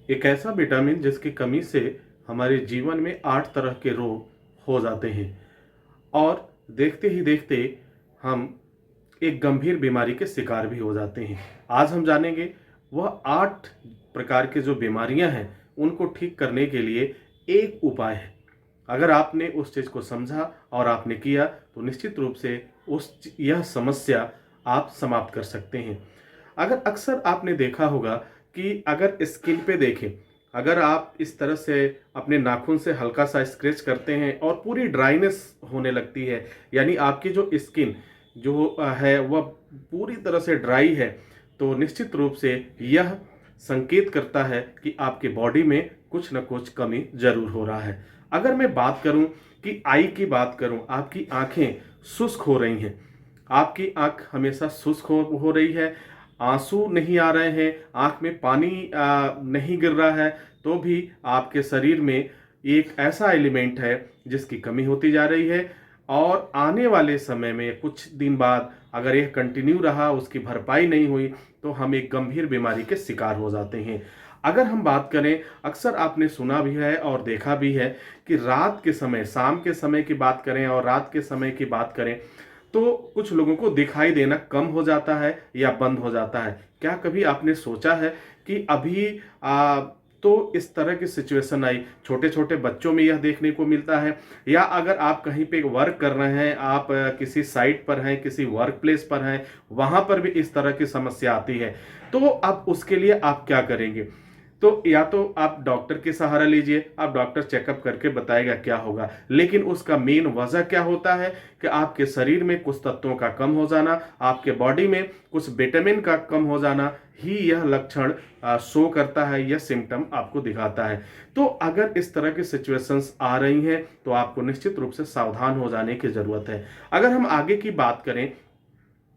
एक ऐसा विटामिन जिसकी कमी से हमारे जीवन में 8 तरह के रोग हो जाते हैं और देखते ही देखते हम एक गंभीर बीमारी के शिकार भी हो जाते हैं। आज हम जानेंगे वह 8 प्रकार की जो बीमारियां हैं उनको ठीक करने के लिए एक उपाय है। अगर आपने उस चीज़ को समझा और आपने किया तो निश्चित रूप से यह समस्या आप समाप्त कर सकते हैं। अगर अक्सर आपने देखा होगा कि अगर स्किन पे देखें, अगर आप इस तरह से अपने नाखून से हल्का सा स्क्रैच करते हैं और पूरी ड्राइनेस होने लगती है, यानी आपकी जो स्किन जो है वह पूरी तरह से ड्राई है, तो निश्चित रूप से यह संकेत करता है कि आपके बॉडी में कुछ न कुछ कमी जरूर हो रहा है। अगर मैं बात करूं कि आई की बात करूं, आपकी आंखें शुष्क हो रही हैं, आपकी आंख हमेशा शुष्क हो रही है, आंसू नहीं आ रहे हैं, आंख में पानी नहीं गिर रहा है, तो भी आपके शरीर में एक ऐसा एलिमेंट है जिसकी कमी होती जा रही है और आने वाले समय में कुछ दिन बाद अगर यह कंटिन्यू रहा, उसकी भरपाई नहीं हुई, तो हम एक गंभीर बीमारी के शिकार हो जाते हैं। अगर हम बात करें, अक्सर आपने सुना भी है और देखा भी है कि रात के समय, शाम के समय की बात करें और रात के समय की बात करें, तो कुछ लोगों को दिखाई देना कम हो जाता है या बंद हो जाता है। क्या कभी आपने सोचा है कि अभी तो इस तरह की सिचुएशन आई, छोटे छोटे बच्चों में यह देखने को मिलता है, या अगर आप कहीं पे वर्क कर रहे हैं, आप किसी साइट पर हैं, किसी वर्क प्लेस पर हैं, वहां पर भी इस तरह की समस्या आती है, तो अब उसके लिए आप क्या करेंगे? तो या तो आप डॉक्टर के सहारा लीजिए, आप डॉक्टर चेकअप करके बताएगा क्या होगा, लेकिन उसका मेन वजह क्या होता है कि आपके शरीर में कुछ तत्वों का कम हो जाना, आपके बॉडी में कुछ विटामिन का कम हो जाना ही यह लक्षण शो करता है, यह सिम्टम आपको दिखाता है। तो अगर इस तरह की सिचुएशंस आ रही हैं तो आपको निश्चित रूप से सावधान हो जाने की जरूरत है। अगर हम आगे की बात करें,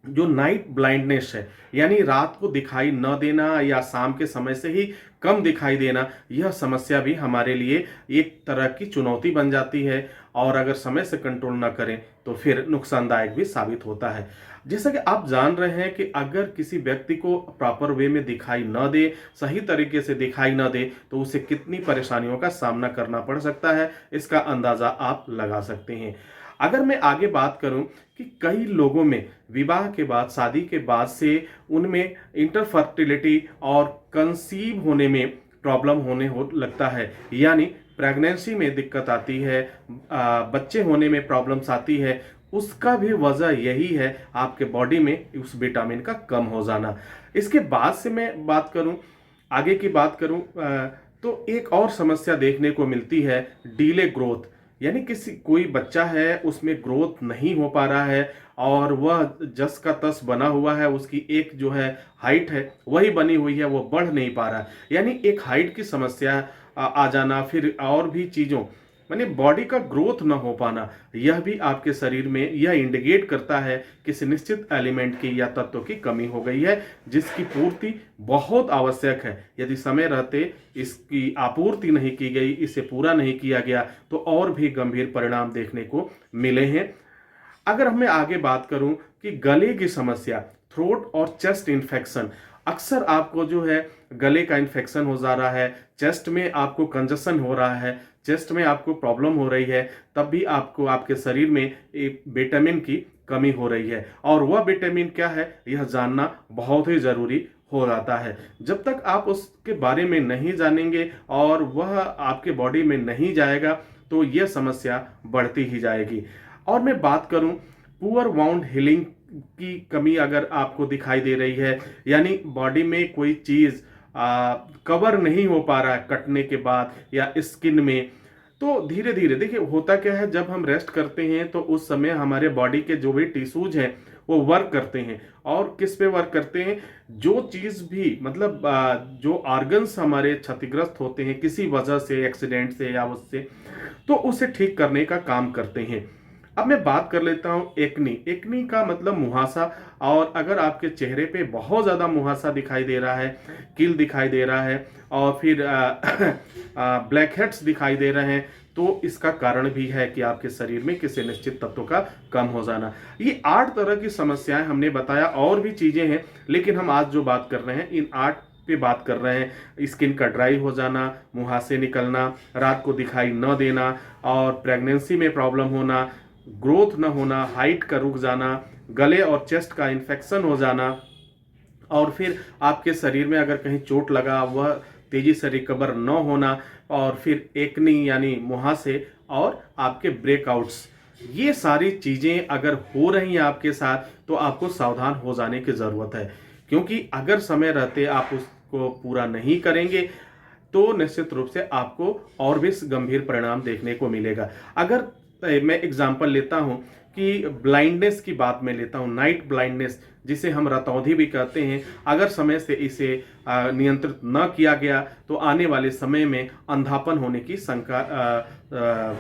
जो नाइट ब्लाइंडनेस है, यानी रात को दिखाई न देना या शाम के समय से ही कम दिखाई देना, यह समस्या भी हमारे लिए एक तरह की चुनौती बन जाती है और अगर समय से कंट्रोल न करें तो फिर नुकसानदायक भी साबित होता है। जैसा कि आप जान रहे हैं कि अगर किसी व्यक्ति को प्रॉपर वे में दिखाई न दे, सही तरीके से दिखाई न दे, तो उसे कितनी परेशानियों का सामना करना पड़ सकता है, इसका अंदाजा आप लगा सकते हैं। अगर मैं आगे बात करूं कि कई लोगों में विवाह के बाद, शादी के बाद से उनमें इंटरफर्टिलिटी और कंसीव होने में प्रॉब्लम होने हो लगता है, यानी प्रेगनेंसी में दिक्कत आती है, बच्चे होने में प्रॉब्लम्स आती है, उसका भी वजह यही है आपके बॉडी में उस विटामिन का कम हो जाना। इसके बाद से मैं बात करूं, आगे की बात करूं, तो एक और समस्या देखने को मिलती है, डिले ग्रोथ, यानी किसी कोई बच्चा है उसमें ग्रोथ नहीं हो पा रहा है और वह जस का तस बना हुआ है, उसकी एक जो है हाइट है वही बनी हुई है, वो बढ़ नहीं पा रहा है, यानी एक हाइट की समस्या आ जाना, फिर और भी चीज़ों माने बॉडी का ग्रोथ न हो पाना, यह भी आपके शरीर में यह इंडिकेट करता है किसी निश्चित एलिमेंट की या तत्व की कमी हो गई है, जिसकी पूर्ति बहुत आवश्यक है। यदि समय रहते इसकी आपूर्ति नहीं की गई, इसे पूरा नहीं किया गया, तो और भी गंभीर परिणाम देखने को मिले हैं। अगर मैं आगे बात करूं कि गले की समस्या, थ्रोट और चेस्ट इन्फेक्शन, अक्सर आपको जो है गले का इन्फेक्शन हो जा रहा है, चेस्ट में आपको कंजशन हो रहा है, चेस्ट में आपको प्रॉब्लम हो रही है, तब भी आपको आपके शरीर में एक विटामिन की कमी हो रही है और वह विटामिन क्या है यह जानना बहुत ही जरूरी हो जाता है। जब तक आप उसके बारे में नहीं जानेंगे और वह आपके बॉडी में नहीं जाएगा तो यह समस्या बढ़ती ही जाएगी। और मैं बात करूं पुअर वाउंड हीलिंग की कमी अगर आपको दिखाई दे रही है, यानी बॉडी में कोई चीज कवर नहीं हो पा रहा है कटने के बाद या स्किन में, तो धीरे धीरे देखिए होता क्या है, जब हम रेस्ट करते हैं तो उस समय हमारे बॉडी के जो भी टिश्यूज हैं वो वर्क करते हैं और किस पे वर्क करते हैं, जो चीज भी मतलब जो ऑर्गन्स हमारे क्षतिग्रस्त होते हैं किसी वजह से, एक्सीडेंट से या उससे, तो उसे ठीक करने का काम करते हैं। अब मैं बात कर लेता हूं एक्नी। एक्नी का मतलब मुहासा, और अगर आपके चेहरे पे बहुत ज़्यादा मुहासा दिखाई दे रहा है, कील दिखाई दे रहा है और फिर ब्लैक हेड्स दिखाई दे रहे हैं, तो इसका कारण भी है कि आपके शरीर में किसी निश्चित तत्व का कम हो जाना। ये 8 तरह की समस्याएं हमने बताया, और भी चीज़ें हैं, लेकिन हम आज जो बात कर रहे हैं इन 8 पे बात कर रहे हैं, स्किन का ड्राई हो जाना, मुहासे निकलना, रात को दिखाई न देना, और प्रेगनेंसी में प्रॉब्लम होना, ग्रोथ न होना, हाइट का रुक जाना, गले और चेस्ट का इन्फेक्शन हो जाना, और फिर आपके शरीर में अगर कहीं चोट लगा वह तेजी से रिकवर न होना, और फिर एक्नी यानी मुहासे, और आपके ब्रेकआउट्स, ये सारी चीज़ें अगर हो रही हैं आपके साथ तो आपको सावधान हो जाने की ज़रूरत है। क्योंकि अगर समय रहते आप उसको पूरा नहीं करेंगे तो निश्चित रूप से आपको और भी गंभीर परिणाम देखने को मिलेगा। अगर मैं एग्जांपल लेता हूं कि ब्लाइंडनेस की बात मैं लेता हूं, नाइट ब्लाइंडनेस जिसे हम रतौंधी भी कहते हैं, अगर समय से इसे नियंत्रित न किया गया तो आने वाले समय में अंधापन होने की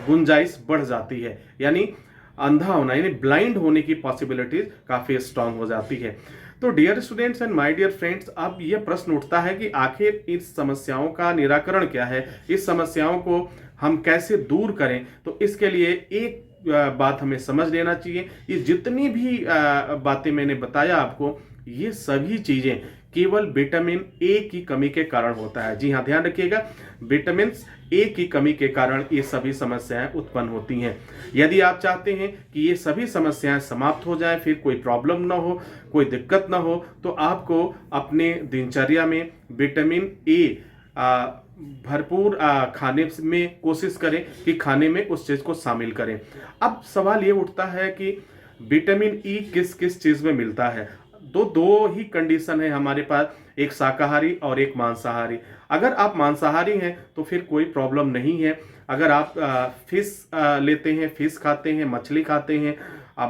गुंजाइश बढ़ जाती है। यानी अंधा होना यानी ब्लाइंड होने की पॉसिबिलिटीज काफ़ी स्ट्रांग हो जाती है। तो dear students and my dear friends, अब यह प्रश्न उठता है कि आखिर इस समस्याओं का निराकरण क्या है, इस समस्याओं को हम कैसे दूर करें। तो इसके लिए एक बात हमें समझ लेना चाहिए, ये जितनी भी बातें मैंने बताया आपको, ये सभी चीजें केवल विटामिन ए की कमी के कारण होता है। जी हाँ, ध्यान रखिएगा, विटामिन ए की कमी के कारण ये सभी समस्याएं उत्पन्न होती हैं। यदि आप चाहते हैं कि ये सभी समस्याएं समाप्त हो जाएं, फिर कोई प्रॉब्लम ना हो, कोई दिक्कत ना हो, तो आपको अपने दिनचर्या में विटामिन ए भरपूर खाने में कोशिश करें कि खाने में उस चीज को शामिल करें। अब सवाल ये उठता है कि विटामिन ई किस किस चीज में मिलता है। दो ही कंडीशन है हमारे पास, एक शाकाहारी और एक मांसाहारी। अगर आप मांसाहारी हैं तो फिर कोई प्रॉब्लम नहीं है। अगर आप फिश लेते हैं, फिश खाते हैं, मछली खाते हैं,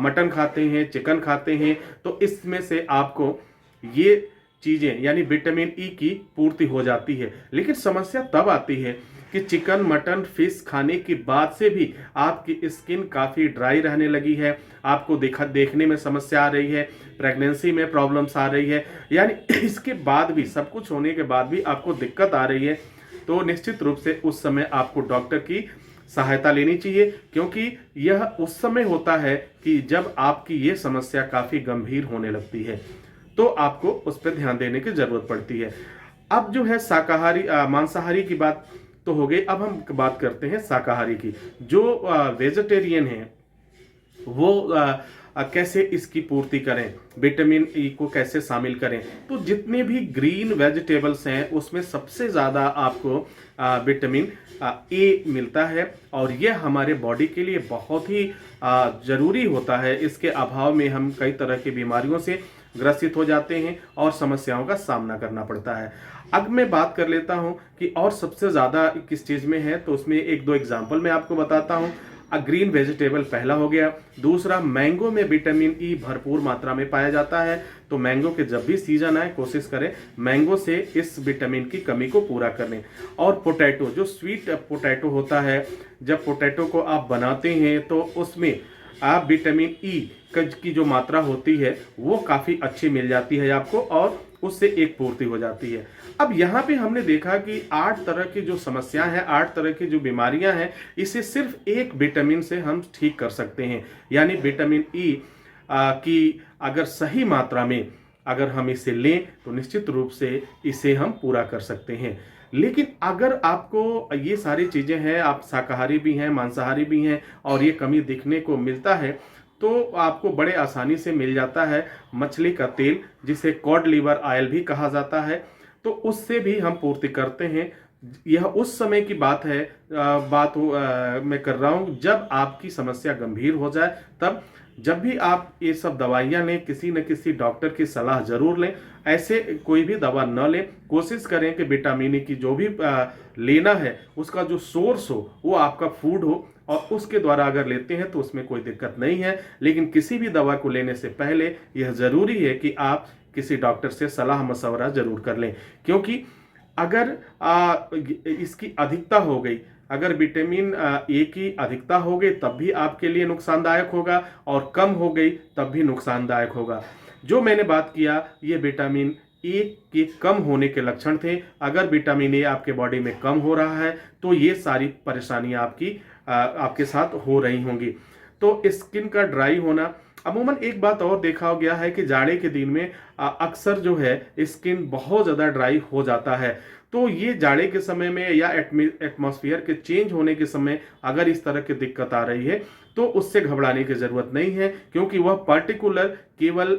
मटन खाते हैं, चिकन खाते हैं, तो इसमें से आपको ये चीजें यानी विटामिन ई की पूर्ति हो जाती है। लेकिन समस्या तब आती है कि चिकन, मटन, फिश खाने के बाद से भी आपकी स्किन काफ़ी ड्राई रहने लगी है, आपको देखने में समस्या आ रही है, प्रेगनेंसी में प्रॉब्लम्स आ रही है, यानी इसके बाद भी, सब कुछ होने के बाद भी आपको दिक्कत आ रही है, तो निश्चित रूप से उस समय आपको डॉक्टर की सहायता लेनी चाहिए। क्योंकि यह उस समय होता है कि जब आपकी ये समस्या काफ़ी गंभीर होने लगती है, तो आपको उस पर ध्यान देने की जरूरत पड़ती है। अब जो है शाकाहारी मांसाहारी की बात तो हो गई, अब हम बात करते हैं शाकाहारी की। जो वेजिटेरियन है वो कैसे इसकी पूर्ति करें, विटामिन ई को कैसे शामिल करें। तो जितने भी ग्रीन वेजिटेबल्स हैं उसमें सबसे ज़्यादा आपको विटामिन ए मिलता है, और यह हमारे बॉडी के लिए बहुत ही ज़रूरी होता है। इसके अभाव में हम कई तरह की बीमारियों से ग्रसित हो जाते हैं और समस्याओं का सामना करना पड़ता है। अब मैं बात कर लेता हूं कि और सबसे ज़्यादा किस चीज़ में है, तो उसमें एक दो एग्जाम्पल मैं आपको बताता हूं। ग्रीन वेजिटेबल पहला हो गया। दूसरा, मैंगो में विटामिन ई भरपूर मात्रा में पाया जाता है, तो मैंगो के जब भी सीजन आए कोशिश करें मैंगो से इस विटामिन की कमी को पूरा करने। और पोटैटो, जो स्वीट पोटैटो होता है, जब पोटैटो को आप बनाते हैं तो उसमें आप विटामिन ई की जो मात्रा होती है वो काफ़ी अच्छी मिल जाती है आपको, और उससे एक पूर्ति हो जाती है। अब यहाँ पे हमने देखा कि 8 तरह की जो समस्याएं हैं, 8 तरह की जो बीमारियां हैं, इसे सिर्फ एक विटामिन से हम ठीक कर सकते हैं। यानी विटामिन ई की अगर सही मात्रा में अगर हम इसे लें तो निश्चित रूप से इसे हम पूरा कर सकते हैं। लेकिन अगर आपको ये सारी चीज़ें हैं, आप शाकाहारी भी हैं, मांसाहारी भी हैं, और ये कमी दिखने को मिलता है, तो आपको बड़े आसानी से मिल जाता है मछली का तेल, जिसे कॉड लीवर ऑयल भी कहा जाता है, तो उससे भी हम पूर्ति करते हैं। यह उस समय की बात है, मैं कर रहा हूँ जब आपकी समस्या गंभीर हो जाए। तब जब भी आप ये सब दवाइयाँ लें, किसी न किसी डॉक्टर की सलाह जरूर लें। ऐसे कोई भी दवा न लें। कोशिश करें कि विटामिन ई की जो भी लेना है उसका जो सोर्स हो वो आपका फूड हो, और उसके द्वारा अगर लेते हैं तो उसमें कोई दिक्कत नहीं है। लेकिन किसी भी दवा को लेने से पहले यह जरूरी है कि आप किसी डॉक्टर से सलाह मशवरा जरूर कर लें। क्योंकि अगर इसकी अधिकता हो गई, अगर विटामिन ए की अधिकता हो गई तब भी आपके लिए नुकसानदायक होगा, और कम हो गई तब भी नुकसानदायक होगा। जो मैंने बात किया ये विटामिन ए के कम होने के लक्षण थे। अगर विटामिन ए आपके बॉडी में कम हो रहा है तो ये सारी परेशानियां आपके साथ हो रही होंगी। तो स्किन का ड्राई होना, अमूमन एक बात और देखा गया है कि जाड़े के दिन में अक्सर जो है स्किन बहुत ज़्यादा ड्राई हो जाता है। तो ये जाड़े के समय में या एटमॉस्फेयर के चेंज होने के समय अगर इस तरह की दिक्कत आ रही है तो उससे घबराने की ज़रूरत नहीं है, क्योंकि वह पर्टिकुलर केवल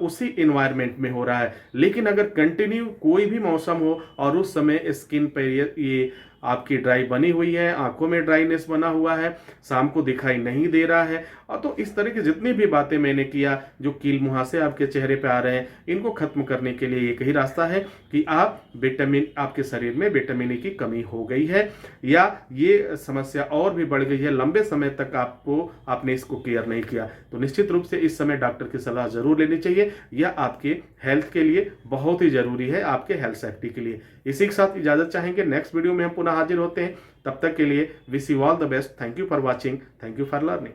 उसी इन्वायरमेंट में हो रहा है। लेकिन अगर कंटिन्यू कोई भी मौसम हो और उस समय स्किन पर ये आपकी ड्राई बनी हुई है, आंखों में ड्राइनेस बना हुआ है, शाम को दिखाई नहीं दे रहा है, और तो इस तरह की जितनी भी बातें मैंने किया, जो कील मुहासे आपके चेहरे पे आ रहे हैं, इनको खत्म करने के लिए एक ही रास्ता है कि आपके शरीर में विटामिन ई की कमी हो गई है या ये समस्या और भी बढ़ गई है, लंबे समय तक आपने इसको केयर नहीं किया, तो निश्चित रूप से इस समय डॉक्टर की सलाह जरूर लेनी चाहिए। यह आपके हेल्थ के लिए बहुत ही जरूरी है, आपके हेल्थ सेफ्टी के लिए। इसी के साथ इजाजत चाहेंगे, नेक्स्ट वीडियो में हम पुनः हाजिर होते हैं। तब तक के लिए wish you all the best. Thank you for watching, thank you for learning.